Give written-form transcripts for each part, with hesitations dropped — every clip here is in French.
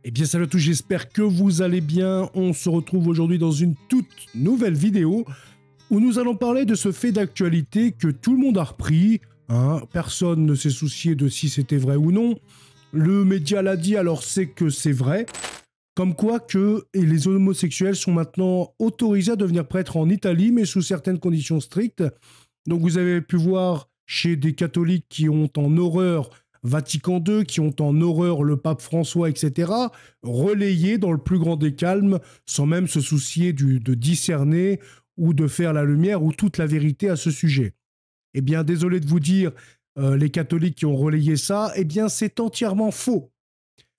Eh bien salut à tous, j'espère que vous allez bien. On se retrouve aujourd'hui dans une toute nouvelle vidéo où nous allons parler de ce fait d'actualité que tout le monde a repris. Personne ne s'est soucié de si c'était vrai ou non. Le média l'a dit, alors c'est que c'est vrai. Comme quoi que les homosexuels sont maintenant autorisés à devenir prêtres en Italie, mais sous certaines conditions strictes. Donc vous avez pu voir chez des catholiques qui ont en horreur Vatican II, qui ont en horreur le pape François, etc., relayé dans le plus grand des calmes, sans même se soucier de discerner ou de faire la lumière ou toute la vérité à ce sujet. Eh bien, désolé de vous dire, les catholiques qui ont relayé ça, eh bien, c'est entièrement faux.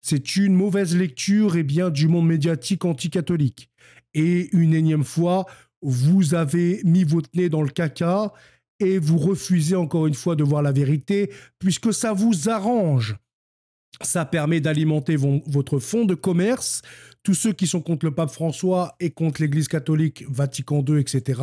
C'est une mauvaise lecture du monde médiatique anticatholique. Et une énième fois, vous avez mis votre nez dans le caca et vous refusez encore une fois de voir la vérité puisque ça vous arrange. Ça permet d'alimenter votre fonds de commerce. Tous ceux qui sont contre le pape François et contre l'Église catholique, Vatican II, etc.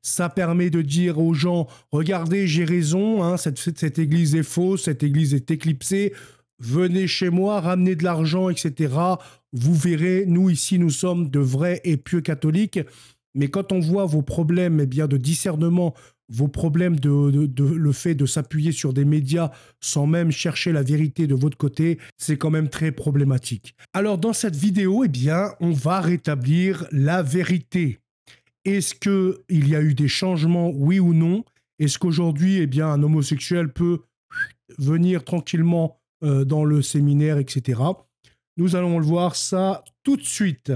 Ça permet de dire aux gens, regardez, j'ai raison, cette église est fausse, cette église est éclipsée. Venez chez moi, ramenez de l'argent, etc. Vous verrez, nous ici, nous sommes de vrais et pieux catholiques. Mais quand on voit vos problèmes de discernement, vos problèmes le fait de s'appuyer sur des médias sans même chercher la vérité de votre côté, c'est quand même très problématique. Alors dans cette vidéo, on va rétablir la vérité. Est-ce qu'il y a eu des changements, oui ou non? Est-ce qu'aujourd'hui, un homosexuel peut venir tranquillement dans le séminaire, etc. Nous allons le voir ça tout de suite.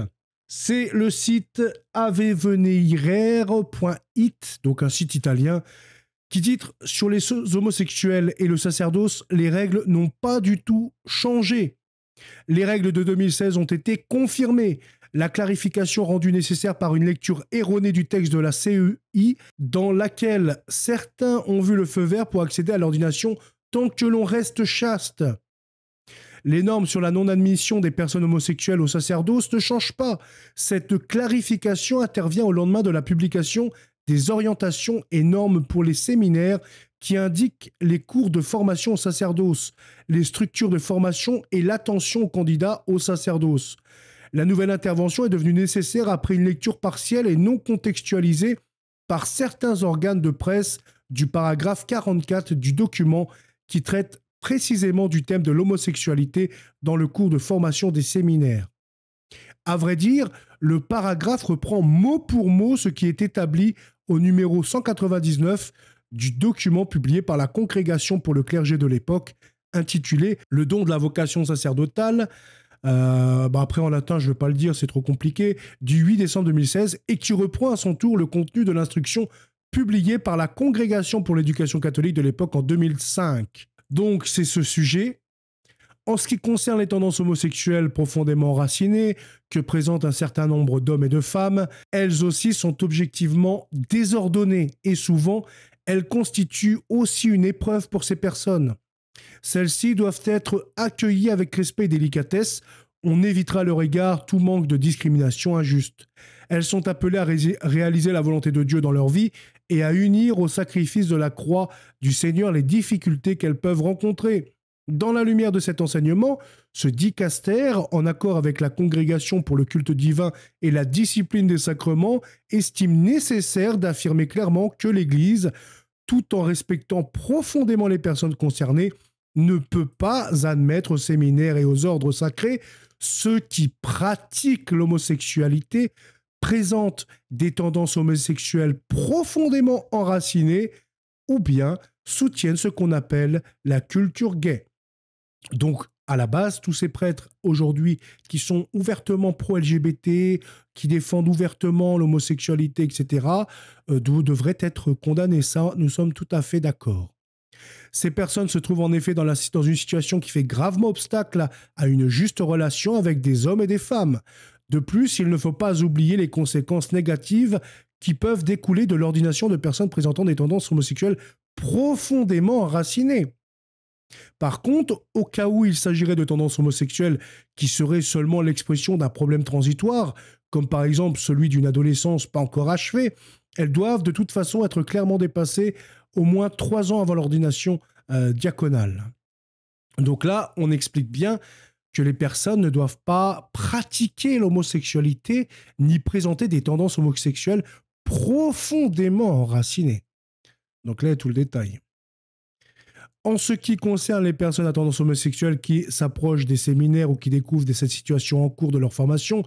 C'est le site avevenire.it, donc un site italien, qui titre « Sur les homosexuels et le sacerdoce, les règles n'ont pas du tout changé. Les règles de 2016 ont été confirmées. La clarification rendue nécessaire par une lecture erronée du texte de la CEI, dans laquelle certains ont vu le feu vert pour accéder à l'ordination tant que l'on reste chaste. Les normes sur la non-admission des personnes homosexuelles au sacerdoce ne changent pas. Cette clarification intervient au lendemain de la publication des orientations et normes pour les séminaires qui indiquent les cours de formation au sacerdoce, les structures de formation et l'attention aux candidats au sacerdoce. La nouvelle intervention est devenue nécessaire après une lecture partielle et non contextualisée par certains organes de presse du paragraphe 44 du document qui traite précisément du thème de l'homosexualité dans le cours de formation des séminaires. À vrai dire, le paragraphe reprend mot pour mot ce qui est établi au numéro 199 du document publié par la Congrégation pour le clergé de l'époque, intitulé « Le don de la vocation sacerdotale », après en latin je ne vais pas le dire, c'est trop compliqué, du 8 décembre 2016, et qui reprend à son tour le contenu de l'instruction publiée par la Congrégation pour l'éducation catholique de l'époque en 2005. Donc, c'est ce sujet. En ce qui concerne les tendances homosexuelles profondément enracinées que présentent un certain nombre d'hommes et de femmes, elles aussi sont objectivement désordonnées et souvent, elles constituent aussi une épreuve pour ces personnes. Celles-ci doivent être accueillies avec respect et délicatesse. On évitera à leur égard tout manque de discrimination injuste. Elles sont appelées à réaliser la volonté de Dieu dans leur vie et à unir au sacrifice de la croix du Seigneur les difficultés qu'elles peuvent rencontrer. Dans la lumière de cet enseignement, ce dicaster, en accord avec la Congrégation pour le culte divin et la discipline des sacrements, estime nécessaire d'affirmer clairement que l'Église, tout en respectant profondément les personnes concernées, ne peut pas admettre aux séminaires et aux ordres sacrés ceux qui pratiquent l'homosexualité, présentent des tendances homosexuelles profondément enracinées ou bien soutiennent ce qu'on appelle la culture gay. Donc, à la base, tous ces prêtres aujourd'hui qui sont ouvertement pro-LGBT, qui défendent ouvertement l'homosexualité, etc., devraient être condamnés. Ça, nous sommes tout à fait d'accord. Ces personnes se trouvent en effet dans une situation qui fait gravement obstacle à une juste relation avec des hommes et des femmes. De plus, il ne faut pas oublier les conséquences négatives qui peuvent découler de l'ordination de personnes présentant des tendances homosexuelles profondément enracinées. Par contre, au cas où il s'agirait de tendances homosexuelles qui seraient seulement l'expression d'un problème transitoire, comme par exemple celui d'une adolescence pas encore achevée, elles doivent de toute façon être clairement dépassées au moins 3 ans avant l'ordination diaconale. Donc là, on explique bien que les personnes ne doivent pas pratiquer l'homosexualité ni présenter des tendances homosexuelles profondément enracinées. Donc là, il y a tout le détail. En ce qui concerne les personnes à tendance homosexuelle qui s'approchent des séminaires ou qui découvrent cette situation en cours de leur formation,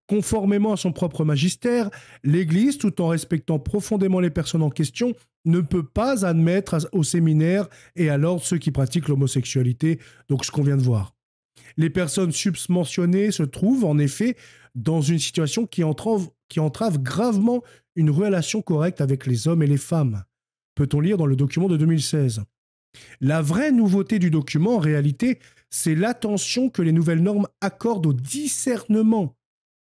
conformément à son propre magistère, l'Église, tout en respectant profondément les personnes en question, ne peut pas admettre au séminaire et à l'ordre ceux qui pratiquent l'homosexualité, donc ce qu'on vient de voir. Les personnes submentionnées se trouvent en effet dans une situation qui entrave gravement une relation correcte avec les hommes et les femmes, peut-on lire dans le document de 2016. La vraie nouveauté du document, en réalité, c'est l'attention que les nouvelles normes accordent au discernement,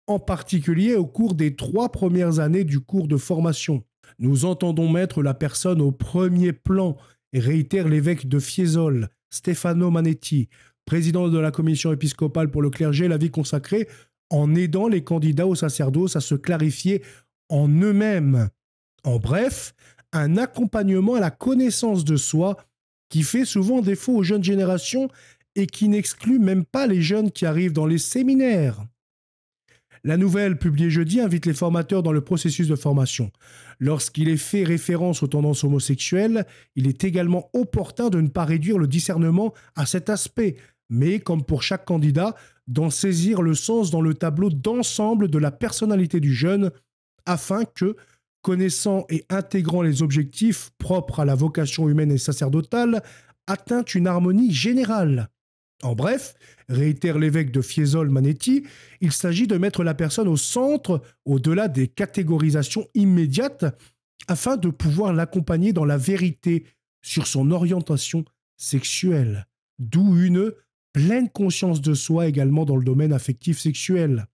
en particulier au cours des 3 premières années du cours de formation. Nous entendons mettre la personne au premier plan, et réitère l'évêque de Fiesole, Stefano Manetti, président de la commission épiscopale pour le clergé et la vie consacrée, en aidant les candidats au sacerdoce à se clarifier en eux-mêmes. En bref, un accompagnement à la connaissance de soi qui fait souvent défaut aux jeunes générations et qui n'exclut même pas les jeunes qui arrivent dans les séminaires. La nouvelle, publiée jeudi, invite les formateurs dans le processus de formation. Lorsqu'il est fait référence aux tendances homosexuelles, il est également opportun de ne pas réduire le discernement à cet aspect, mais, comme pour chaque candidat, d'en saisir le sens dans le tableau d'ensemble de la personnalité du jeune, afin que, connaissant et intégrant les objectifs propres à la vocation humaine et sacerdotale, atteint une harmonie générale. En bref, réitère l'évêque de Fiesole Manetti, il s'agit de mettre la personne au centre, au-delà des catégorisations immédiates, afin de pouvoir l'accompagner dans la vérité sur son orientation sexuelle, d'où une pleine conscience de soi également dans le domaine affectif sexuel.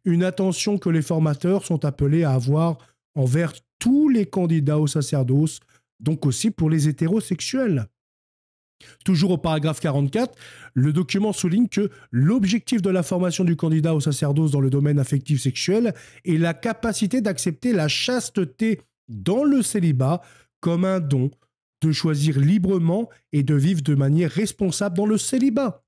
Une attention que les formateurs sont appelés à avoir envers tous les candidats au sacerdoce, donc aussi pour les hétérosexuels. Toujours au paragraphe 44, le document souligne que l'objectif de la formation du candidat au sacerdoce dans le domaine affectif sexuel est la capacité d'accepter la chasteté dans le célibat comme un don, de choisir librement et de vivre de manière responsable dans le célibat.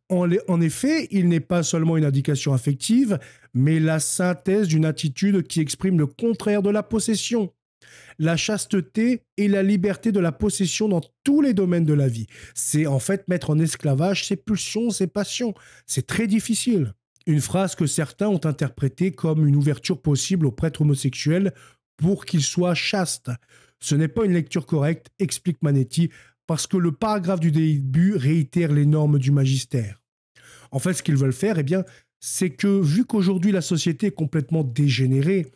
En effet, il n'est pas seulement une indication affective, mais la synthèse d'une attitude qui exprime le contraire de la possession. La chasteté et la liberté de la possession dans tous les domaines de la vie. C'est en fait mettre en esclavage ses pulsions, ses passions. C'est très difficile. Une phrase que certains ont interprétée comme une ouverture possible aux prêtres homosexuels pour qu'ils soient chastes. Ce n'est pas une lecture correcte, explique Manetti, parce que le paragraphe du début réitère les normes du magistère. En fait, ce qu'ils veulent faire, c'est que vu qu'aujourd'hui la société est complètement dégénérée,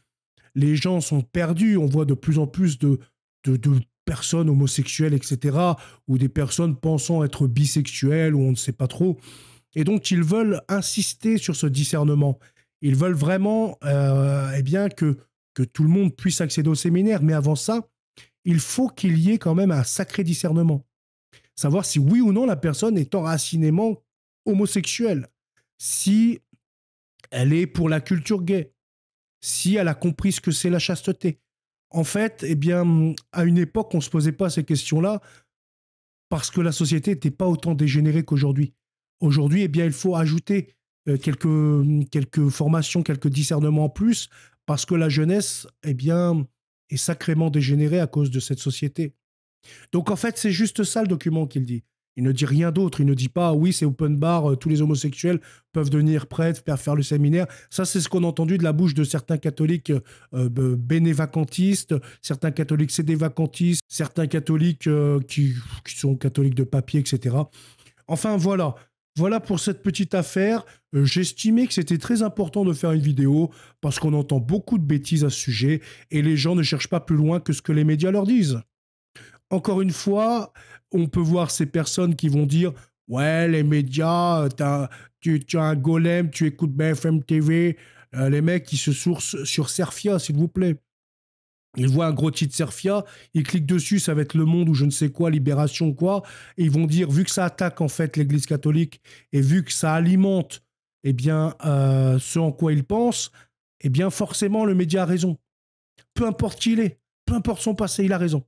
les gens sont perdus, on voit de plus en plus de personnes homosexuelles, etc., ou des personnes pensant être bisexuelles, ou on ne sait pas trop. Et donc, ils veulent insister sur ce discernement. Ils veulent vraiment que tout le monde puisse accéder au séminaire, mais avant ça, il faut qu'il y ait quand même un sacré discernement. Savoir si oui ou non la personne est enracinément homosexuelle, si elle est pour la culture gay, si elle a compris ce que c'est la chasteté. En fait, à une époque, on ne se posait pas ces questions-là parce que la société n'était pas autant dégénérée qu'aujourd'hui. Aujourd'hui, il faut ajouter quelques formations, quelques discernements en plus parce que la jeunesse, est sacrément dégénérée à cause de cette société. Donc, en fait, c'est juste ça le document qu'il dit. Il ne dit rien d'autre. Il ne dit pas, oui, c'est open bar, tous les homosexuels peuvent devenir prêtres, faire le séminaire. Ça, c'est ce qu'on a entendu de la bouche de certains catholiques bénévacantistes, certains catholiques cédévacantistes, certains catholiques qui sont catholiques de papier, etc. Enfin, voilà. Voilà pour cette petite affaire. J'estimais que c'était très important de faire une vidéo parce qu'on entend beaucoup de bêtises à ce sujet et les gens ne cherchent pas plus loin que ce que les médias leur disent. Encore une fois, on peut voir ces personnes qui vont dire « Ouais, les médias, tu as un golem, tu écoutes BFM TV. » Les mecs qui se sourcent sur Serfia, s'il vous plaît. Ils voient un gros titre Serfia, ils cliquent dessus, ça va être Le Monde ou je ne sais quoi, Libération ou quoi, et ils vont dire, vu que ça attaque en fait l'Église catholique et vu que ça alimente ce en quoi ils pensent, forcément le média a raison. Peu importe qui il est, peu importe son passé, il a raison.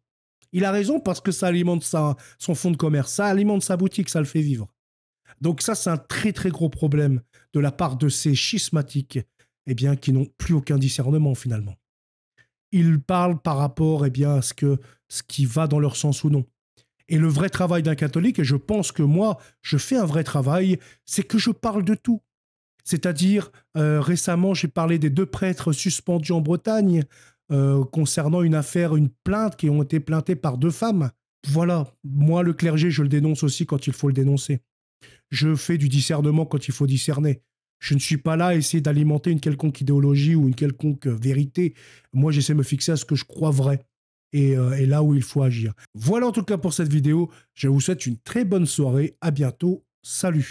Il a raison parce que ça alimente son fonds de commerce, ça alimente sa boutique, ça le fait vivre. Donc ça, c'est un très très gros problème de la part de ces schismatiques, eh bien, qui n'ont plus aucun discernement finalement. Ils parlent par rapport à ce qui va dans leur sens ou non. Et le vrai travail d'un catholique, et je pense que moi, je fais un vrai travail, c'est que je parle de tout. C'est-à-dire, récemment, j'ai parlé des 2 prêtres suspendus en Bretagne concernant une affaire, une plainte qui ont été plaintées par 2 femmes. Voilà, moi, le clergé, je le dénonce aussi quand il faut le dénoncer. Je fais du discernement quand il faut discerner. Je ne suis pas là à essayer d'alimenter une quelconque idéologie ou une quelconque vérité. Moi, j'essaie de me fixer à ce que je crois vrai et là où il faut agir. Voilà en tout cas pour cette vidéo. Je vous souhaite une très bonne soirée. À bientôt. Salut.